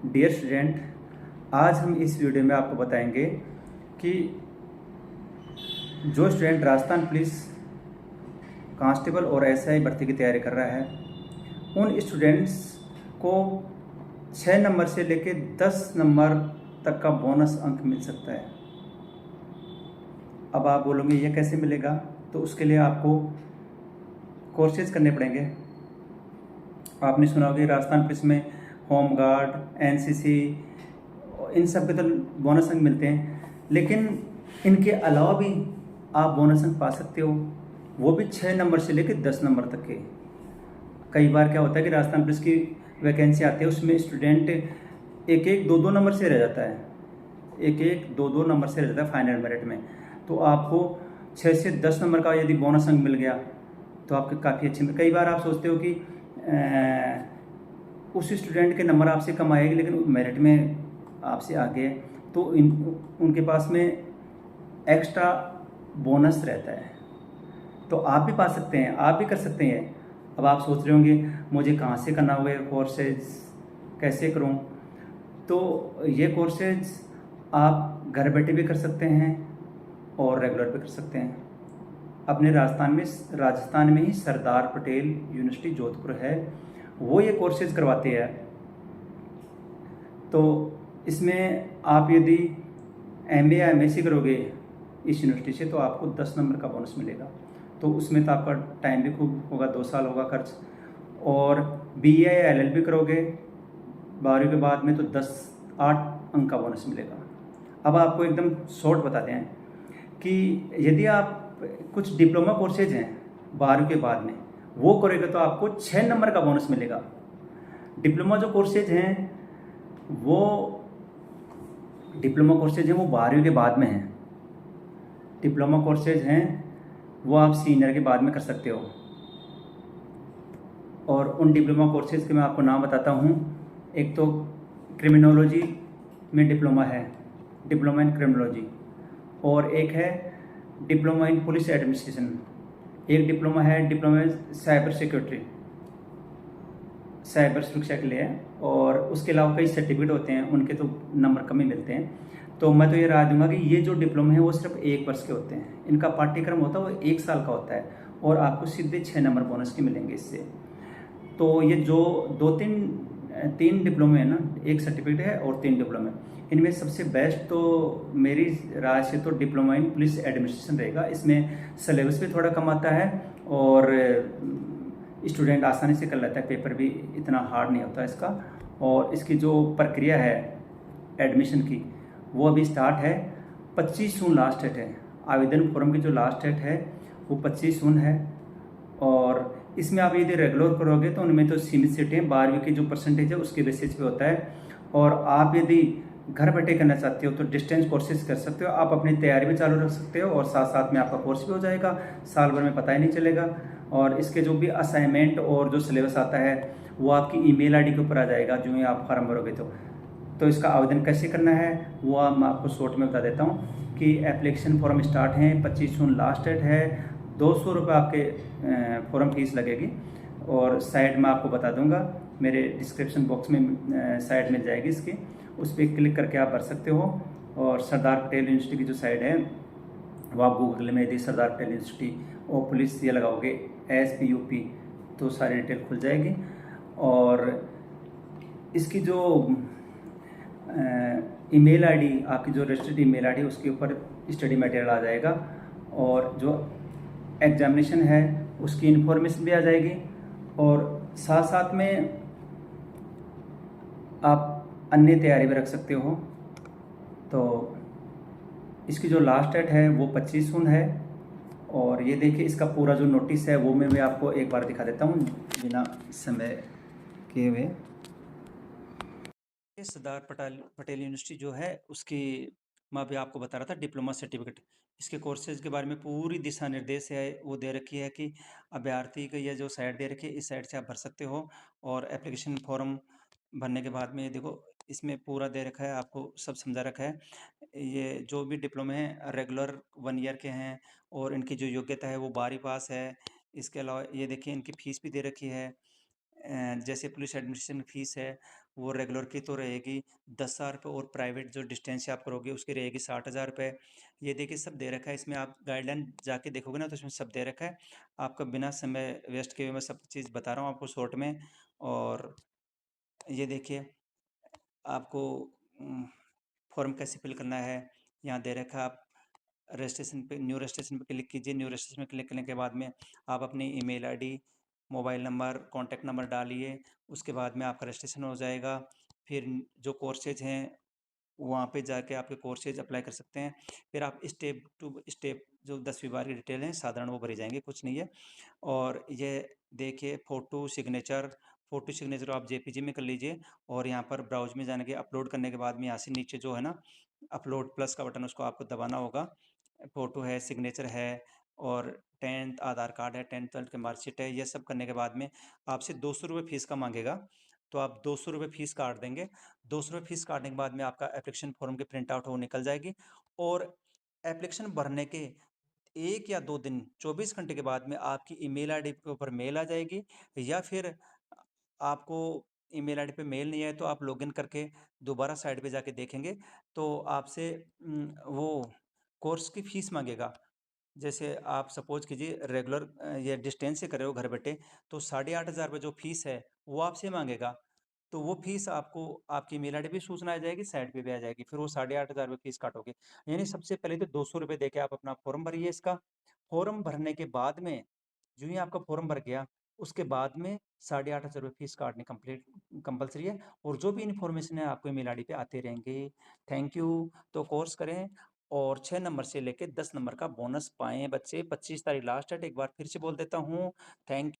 Dear student, आज हम इस वीडियो में आपको बताएंगे कि जो स्टूडेंट राजस्थान पुलिस कांस्टेबल और एसआई भर्ती की तैयारी कर रहा है, उन स्टूडेंट्स को 6 नंबर से लेकर 10 नंबर तक का बोनस अंक मिल सकता है। अब आप बोलोगे ये कैसे मिलेगा? तो उसके लिए आपको कोर्सेज करने पड़ेंगे। आपने सुना होगा कि राजस्थान पुलिस में होम गार्ड, एनसीसी, इन सब के तो बोनस अंक मिलते हैं, लेकिन इनके अलावा भी आप बोनस अंक पा सकते हो, वो भी 6 नंबर से लेकर 10 नंबर तक के। कई बार क्या होता है कि राजस्थान पुलिस की वैकेंसी आती है, उसमें स्टूडेंट एक एक दो दो नंबर से रह जाता है, एक एक दो दो नंबर से रह जाता है फाइनल मेरिट में। तो आपको 6 से 10 नंबर का यदि बोनस अंक मिल गया तो आपके काफ़ी अच्छे। कई बार आप सोचते हो कि उस स्टूडेंट के नंबर आपसे कम आएगी लेकिन मेरिट में आपसे आगे है, तो उनके पास में एक्स्ट्रा बोनस रहता है, तो आप भी पा सकते हैं, आप भी कर सकते हैं। अब आप सोच रहे होंगे मुझे कहाँ से करना होगा कोर्सेज, कैसे करूँ? तो ये कोर्सेज आप घर बैठे भी कर सकते हैं और रेगुलर भी कर सकते हैं। अपने राजस्थान में ही सरदार पटेल यूनिवर्सिटी जोधपुर है, वो ये कोर्सेज करवाते हैं। तो इसमें आप यदि एमए या एमएससी करोगे इस यूनिवर्सिटी से तो आपको 10 नंबर का बोनस मिलेगा। तो उसमें तो आपका टाइम भी खूब होगा, 2 साल होगा खर्च। और बीए या एलएलबी करोगे 12वीं के बाद में तो 8 अंक का बोनस मिलेगा। अब आपको एकदम शॉर्ट बताते हैं कि यदि आप कुछ डिप्लोमा कोर्सेज हैं 12वीं के बाद में, वो करोगे तो आपको 6 नंबर का बोनस मिलेगा। डिप्लोमा जो कोर्सेज हैं वो 12वीं के बाद में हैं। डिप्लोमा कोर्सेज हैं वो आप सीनियर के बाद में कर सकते हो। और उन डिप्लोमा कोर्सेज के मैं आपको नाम बताता हूँ। एक तो क्रिमिनोलॉजी में डिप्लोमा है, डिप्लोमा इन क्रिमिनोलॉजी, और एक है डिप्लोमा इन पुलिस एडमिनिस्ट्रेशन, एक डिप्लोमा है डिप्लोमा इन साइबर सुरक्षा के लिए है, और उसके अलावा कई सर्टिफिकेट होते हैं, उनके तो नंबर कम ही मिलते हैं। तो मैं तो ये राय दूंगा कि ये जो डिप्लोमा है वो सिर्फ 1 वर्ष के होते हैं, इनका पाठ्यक्रम होता है वो 1 साल का होता है, और आपको सीधे 6 नंबर बोनस के मिलेंगे इससे। तो ये जो 3 डिप्लोमे है ना, एक सर्टिफिकेट है और 3 डिप्लोमे, इनमें सबसे बेस्ट तो मेरी राय से तो डिप्लोमा इन पुलिस एडमिनिस्ट्रेशन रहेगा। इसमें सिलेबस भी थोड़ा कम आता है और स्टूडेंट आसानी से कर लेता है, पेपर भी इतना हार्ड नहीं होता इसका। और इसकी जो प्रक्रिया है एडमिशन की वो अभी स्टार्ट है, 25 जून लास्ट डेट है। आवेदन फॉर्म की जो लास्ट डेट है वो 25 जून है। और इसमें आप यदि रेगुलर करोगे तो उनमें तो सीमित सीटें हैं, 12वीं की जो परसेंटेज है उसके बेसिस पे होता है। और आप यदि घर बैठे करना चाहते हो तो डिस्टेंस कोर्सेज कर सकते हो, आप अपनी तैयारी भी चालू रख सकते हो और साथ साथ में आपका कोर्स भी हो जाएगा, साल भर में पता ही नहीं चलेगा। और इसके जो भी असाइनमेंट और जो सिलेबस आता है वो आपकी ईमेल आईडी के ऊपर आ जाएगा जो ही आप फॉर्म भरोगे। तो इसका आवेदन कैसे करना है वो मैं आपको शॉर्ट में बता देता हूँ कि एप्लीकेशन फॉर्म स्टार्ट है, 25 जून लास्ट डेट है, 200 रुपये आपके फॉर्म फीस लगेगी। और साइड में आपको बता दूंगा, मेरे डिस्क्रिप्शन बॉक्स में साइड मिल जाएगी इसकी, उस पर क्लिक करके आप भर सकते हो। और सरदार पटेल यूनिवर्सिटी की जो साइड है वो आप गूगल में यदि सरदार पटेल यूनिवर्सिटी और पुलिस ये लगाओगे SPUP तो सारी डिटेल खुल जाएगी। और इसकी जो ईमेल आईडी, आपकी जो रजिस्टर्ड ईमेल आईडी, उसके ऊपर स्टडी मटेरियल आ जाएगा, और जो एग्जामिनेशन है उसकी इन्फॉर्मेशन भी आ जाएगी। और साथ साथ में आप अन्य तैयारी भी रख सकते हो। तो इसकी जो लास्ट डेट है वो 25 जून है। और ये देखिए इसका पूरा जो नोटिस है वो मैं आपको एक बार दिखा देता हूँ बिना समय किए हुए। सरदार पटेल यूनिवर्सिटी जो है उसकी मैं अभी आपको बता रहा था डिप्लोमा सर्टिफिकेट, इसके कोर्सेज के बारे में पूरी दिशा निर्देश है वो दे रखी है कि अभ्यर्थी को ये जो साइट दे रखी है इस साइट से आप भर सकते हो। और एप्लीकेशन फॉर्म भरने के बाद में ये देखो इसमें पूरा दे रखा है, आपको सब समझा रखा है। ये जो भी डिप्लोमे हैं रेगुलर 1 ईयर के हैं और इनकी जो योग्यता है वो 12वीं पास है। इसके अलावा ये देखिए इनकी फीस भी दे रखी है, जैसे पुलिस एडमिनिस्ट्रेशन फीस है वो रेगुलर की तो रहेगी 10,000 रुपये, और प्राइवेट जो डिस्टेंस से आप करोगे उसकी रहेगी 60,000 रुपये। ये देखिए सब दे रखा है इसमें, आप गाइडलाइन जाके देखोगे ना तो इसमें सब दे रखा है। आपका बिना समय वेस्ट किए हुए मैं सब चीज़ बता रहा हूँ आपको शॉर्ट में। और ये देखिए आपको फॉर्म कैसे फिल करना है यहाँ दे रखा है। आप रजिस्ट्रेशन पे, न्यू रजिस्ट्रेशन पे क्लिक कीजिए। न्यू रजिस्ट्रेशन पे क्लिक करने के बाद में आप अपनी email ID, mobile number, contact number डालिए। उसके बाद में आपका रजिस्ट्रेशन हो जाएगा। फिर जो कोर्सेज हैं वहाँ पे जाके आपके कोर्सेज अप्लाई कर सकते हैं। फिर आप स्टेप टू स्टेप जो 10वीं बार की डिटेल है साधारण वो भरी जाएंगे, कुछ नहीं है। और ये देखिए फ़ोटो सिग्नेचर आप जेपीजी में कर लीजिए। और यहाँ पर ब्राउज में जाने के अपलोड करने के बाद में यहाँ से नीचे जो है ना अपलोड प्लस का बटन, उसको आपको दबाना होगा। फ़ोटो है, सिग्नेचर है, और 10th आधार कार्ड है, 10th 12th की मार्कशीट है। ये सब करने के बाद में आपसे 200 रुपये फ़ीस का मांगेगा, तो आप 200 रुपये फ़ीस काट देंगे। 200 रुपये फ़ीस काटने के बाद में आपका एप्लीकेशन फॉर्म की प्रिंट आउट वो निकल जाएगी। और एप्लीकेशन भरने के 1 या 2 दिन 24 घंटे के बाद में आपकी ईमेल आईडी के ऊपर मेल आ जाएगी। या फिर आपको ईमेल आईडी पे मेल नहीं आए तो आप लॉगिन करके दोबारा साइट पे जाके देखेंगे तो आपसे वो कोर्स की फ़ीस मांगेगा। जैसे आप सपोज कीजिए रेगुलर या डिस्टेंस से कर रहे हो घर बैठे, तो 8,500 रुपये जो फीस है वो आपसे मांगेगा। तो वो फीस आपको आपकी मेल आईडी पे सूचना आ जाएगी, साइट पे भी आ जाएगी, फिर वो 8,500 रुपये फीस काटोगे। यानी सबसे पहले तो 200 रुपये दे के आप अपना फॉर्म भरिए इसका। फॉर्म भरने के बाद में जो ही आपका फॉर्म भर गया उसके बाद में 8,500 रुपये फीस काटनी कंप्लीट कंपलसरी है। और जो भी इन्फॉर्मेशन है आपको ईमेल आईडी पे आते रहेंगे। Thank you. तो कोर्स करें और 6 नंबर से लेके 10 नंबर का बोनस पाएँ बच्चे। 25 तारीख लास्ट डेट, एक बार फिर से बोल देता हूँ। थैंक